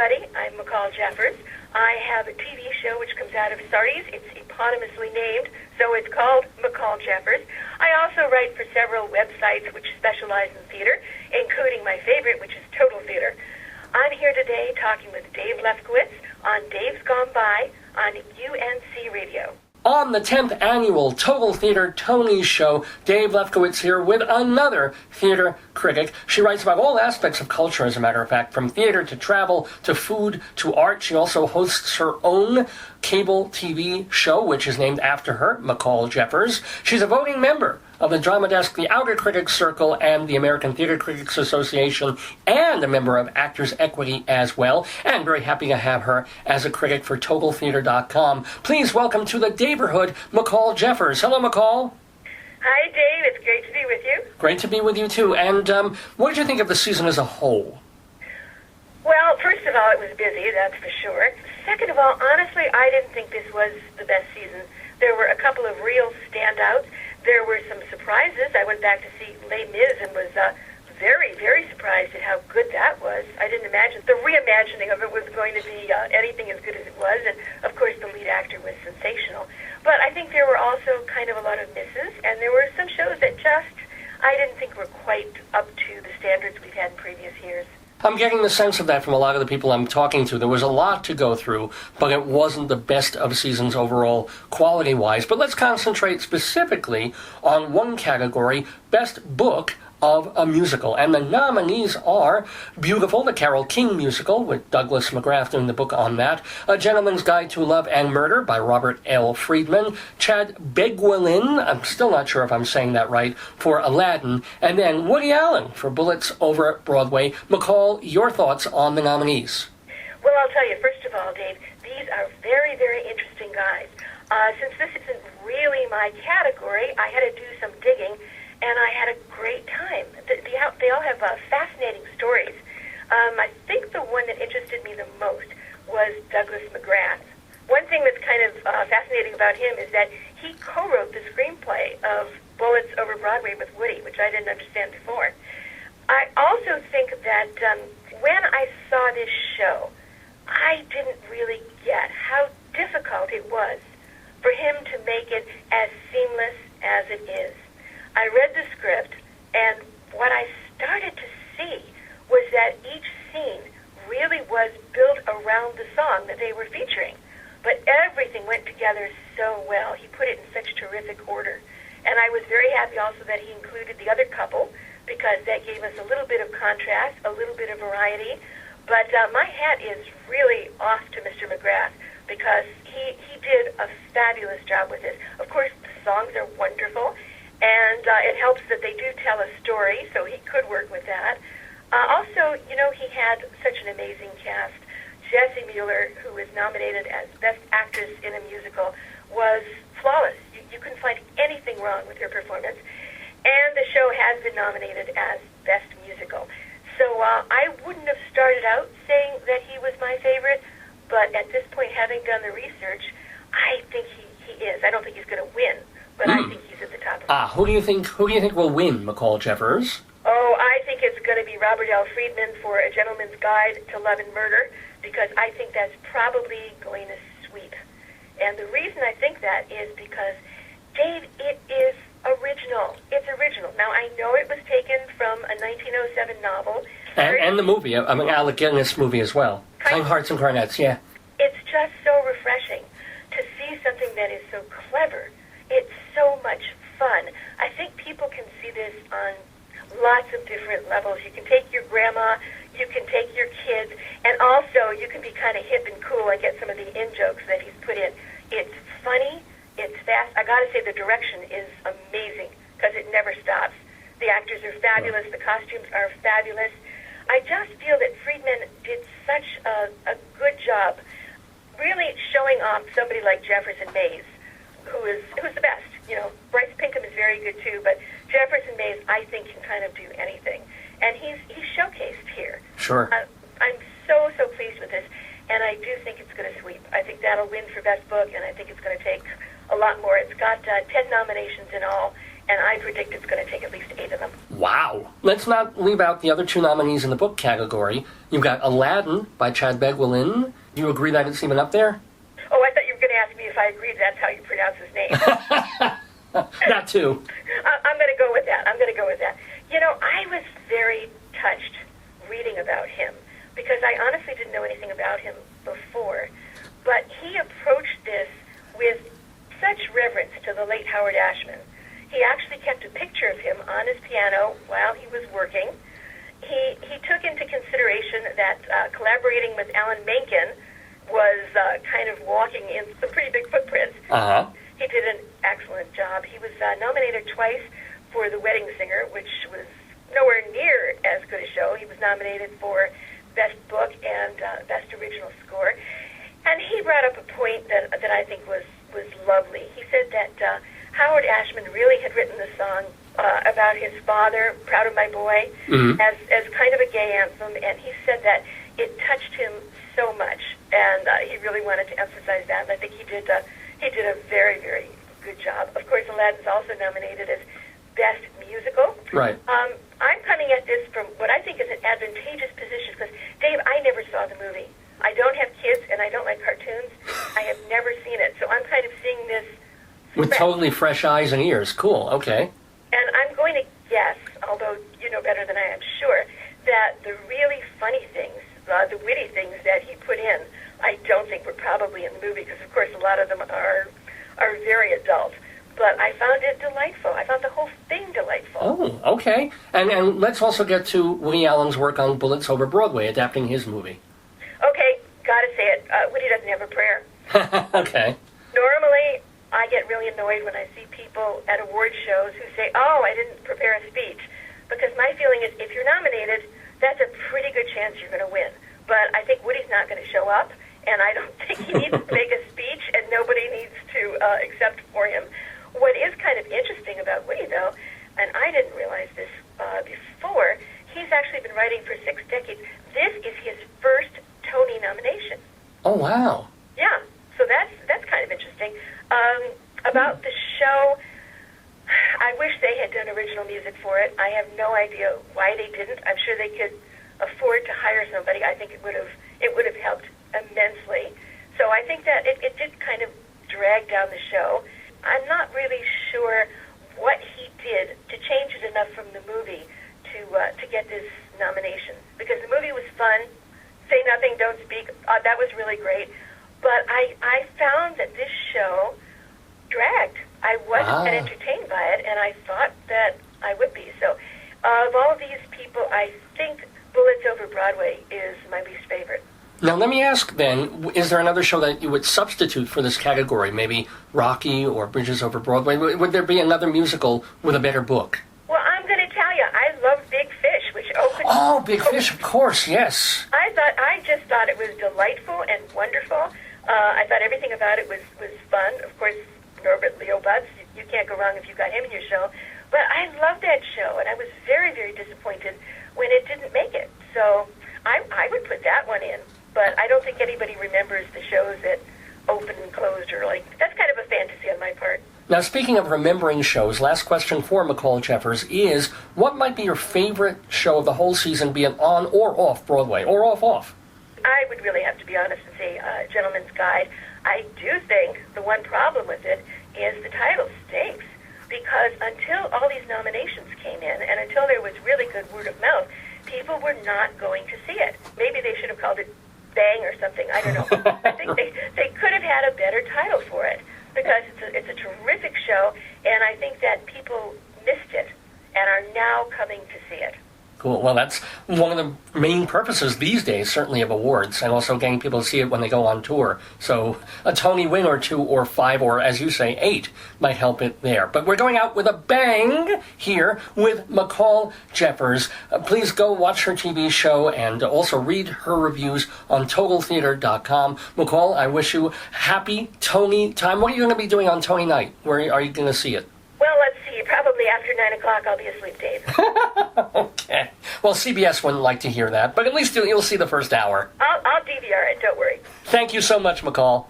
everybody. I'm Michall Jeffers. I have a TV show which comes out of Sardi's. It's eponymously named, so it's called Michall Jeffers. I also write for several websites which specialize in theater, including my favorite, which is Total Theater. I'm here today talking with Dave Lefkowitz on Dave's Gone By on UNC Radio. On the 10th annual Total Theater Tony Show, Dave Lefkowitz here with another theater critic. She writes about all aspects of culture, as a matter of fact, from theater to travel to food to art. She also hosts her own cable TV show, which is named after her, Michall Jeffers. She's a voting member of the Drama Desk, the Outer Critics Circle, and the American Theater Critics Association, and a member of Actors Equity as well. And very happy to have her as a critic for TotalTheater.com. Please welcome to the neighborhood, Michall Jeffers. Hello, Michall. Hi, Dave. It's great to be with you. Great to be with you, too. And what did you think of the season as a whole? Well, first of all, it was busy, that's for sure. Second of all, honestly, I didn't think this was the best season. There were a couple of real standouts. There were some surprises. I went back to see Les Mis and was very, very surprised at how good that was. I didn't imagine the reimagining of it was going to be anything as good as it was. And, of course, the lead actor was sensational. But I think there were also kind of a lot of misses, and there were some shows that I didn't think were quite up to the standards we've had in previous years. I'm getting the sense of that from a lot of the people I'm talking to. There was a lot to go through, but it wasn't the best of seasons overall, quality-wise. But let's concentrate specifically on one category, Best Book of a Musical. And the nominees are Beautiful, the Carole King musical, with Douglas McGrath doing the book on that, A Gentleman's Guide to Love and Murder by Robert L. Friedman, Chad Beguilin, I'm still not sure if I'm saying that right, for Aladdin, and then Woody Allen for Bullets Over Broadway. Michall, your thoughts on the nominees? Well, I'll tell you, first of all, Dave, these are very, very interesting guys. Since this isn't really my category, I had to do some digging, and I had a great time. They all have fascinating stories. I think the one that interested me the most was Douglas McGrath. One thing that's kind of fascinating about him is that he co-wrote the screenplay of Bullets Over Broadway with Woody, which I didn't understand before. I also think that when I saw this show, I didn't really get how difficult it was for him to make it as seamless as it is. I read the script, and what I started to see was that each scene really was built around the song that they were featuring. But everything went together so well. He put it in such terrific order. And I was very happy also that he included the other couple, because that gave us a little bit of contrast, a little bit of variety. But my hat is really off to Mr. McGrath, because he did a fabulous job with this. Of course, the songs are wonderful, and it helps that they do tell a story, so he could work with that. Also, he had such an amazing cast. Jessie Mueller, who was nominated as Best Actress in a Musical, was flawless. You couldn't find anything wrong with her performance. And the show has been nominated as Best Musical. So I wouldn't have started out saying that he was my favorite, but at this point, having done the research, I think he is. I don't think he's going to win, but I think he's at the top of it. Who do you think will win, Michall Jeffers? Oh, I think it's going to be Robert L. Friedman for A Gentleman's Guide to Love and Murder, because I think that's probably going to sweep. And the reason I think that is because, Dave, it is original. It's original. Now, I know it was taken from a 1907 novel. And the movie, Alec Guinness movie as well. Kind Hearts and Coronets, yeah. It's just so refreshing to see something that is so clever. It's so much fun. I think people can see this on lots of different levels. You can take your grandma, you can take your kids, and also you can be kind of hip and cool and get some of the in-jokes that he's put in. It's funny, it's fast. I gotta say the direction is amazing, because it never stops. The actors are fabulous, the costumes are fabulous. I just feel that Friedman did such a good job really showing off somebody like Jefferson Mays, who's the best. Bryce Pinkham is very good too, but Jefferson Mays, I think, can kind of do anything. And he's showcased here. Sure. I'm so pleased with this, and I do think it's going to sweep. I think that'll win for Best Book, and I think it's going to take a lot more. It's got 10 nominations in all, and I predict it's going to take at least 8 of them. Wow. Let's not leave out the other two nominees in the book category. You've got Aladdin by Chad Begwellin. Do you agree that it's even up there? Oh, I thought you were going to ask me if I agreed that's how you pronounce his name. That too. I'm going to go with that. You know, I was very touched reading about him because I honestly didn't know anything about him before. But he approached this with such reverence to the late Howard Ashman. He actually kept a picture of him on his piano while he was working. He took into consideration that collaborating with Alan Menken was kind of walking in some pretty big footprints. Uh-huh. He did an excellent job. He was nominated twice for The Wedding Singer, which was nowhere near as good a show. He was nominated for Best Book and Best Original Score. And he brought up a point that I think was lovely. He said that Howard Ashman really had written the song about his father, Proud of My Boy, as kind of a gay anthem, and he said that it touched him so much, and he really wanted to emphasize that, and I think he did a very, very good job. Of course, Aladdin's also nominated as Best Musical. Right. I'm coming at this from what I think is an advantageous position, because, Dave, I never saw the movie. I don't have kids, and I don't like cartoons. I have never seen it, so I'm kind of seeing this with totally fresh eyes and ears. Cool, okay. And I'm going to guess, although you know better than I am sure, that the really funny things, the witty things that he put in, I don't think were probably in the movie, because, of course, a lot of them are very adult. But I found it delightful. I found the whole thing delightful. Oh, okay. And let's also get to Woody Allen's work on Bullets Over Broadway, adapting his movie. Okay, gotta say it. Woody doesn't have a prayer. Okay. Normally, I get really annoyed when I see people at award shows who say, oh, I didn't prepare a speech. Because my feeling is, if you're nominated, that's a pretty good chance you're going to win. But I think Woody's not going to show up, and I don't think he needs to make a speech, and nobody needs to accept for him. What is kind of interesting about Woody, though, and I didn't realize this before, he's actually been writing for 6 decades. This is his first Tony nomination. Oh, wow. Yeah, so that's kind of interesting. About the show, I wish they had done original music for it. I have no idea why they didn't. I'm sure they could afford to hire somebody. I think it would have helped immensely. So I think that it did kind of drag down the show. I'm not really sure what he did to change it enough from the movie to get this nomination, because the movie was fun. Say Nothing, Don't Speak. That was really great. But I found that this show dragged. I wasn't that entertained by it, and I thought that I would be. So of all of these people, I think Bullets Over Broadway is my least favorite. Now, let me ask then, is there another show that you would substitute for this category? Maybe Rocky or Bridges Over Broadway? Would there be another musical with a better book? Well, I'm going to tell you, I love Big Fish, which opened... Oh, Big Fish, of course, yes. I just thought it was delightful and wonderful. I thought everything about it was fun. Of course, Norbert Leo Butz, you can't go wrong if you got him in your show. But I loved that show, and I was very, very disappointed when it didn't make it. So I would put that one in. But I don't think anybody remembers the shows that opened and closed early. That's kind of a fantasy on my part. Now, speaking of remembering shows, last question for Michall Jeffers is, what might be your favorite show of the whole season, be it on or off Broadway, or off? I would really have to be honest and say Gentleman's Guide. I do think the one problem with it is the title stinks, because until all these nominations came in, and until there was really good word of mouth, people were not going to see it. Maybe they should have called it Bang or something, I don't know. I think they could have had a better title for it, because it's a terrific show, and I think that people missed it and are now coming to see it. Cool. Well, that's one of the main purposes these days, certainly, of awards, and also getting people to see it when they go on tour. So a Tony win or 2 or 5 or, as you say, 8 might help it there. But we're going out with a bang here with Michall Jeffers. Please go watch her TV show and also read her reviews on TotalTheater.com. Michall, I wish you happy Tony time. What are you going to be doing on Tony night? Where are you going to see it? Well, let's see. Probably after 9 o'clock, I'll be asleep, Dave. Okay. Well, CBS wouldn't like to hear that, but at least you'll see the first hour. I'll DVR it, don't worry. Thank you so much, Michall.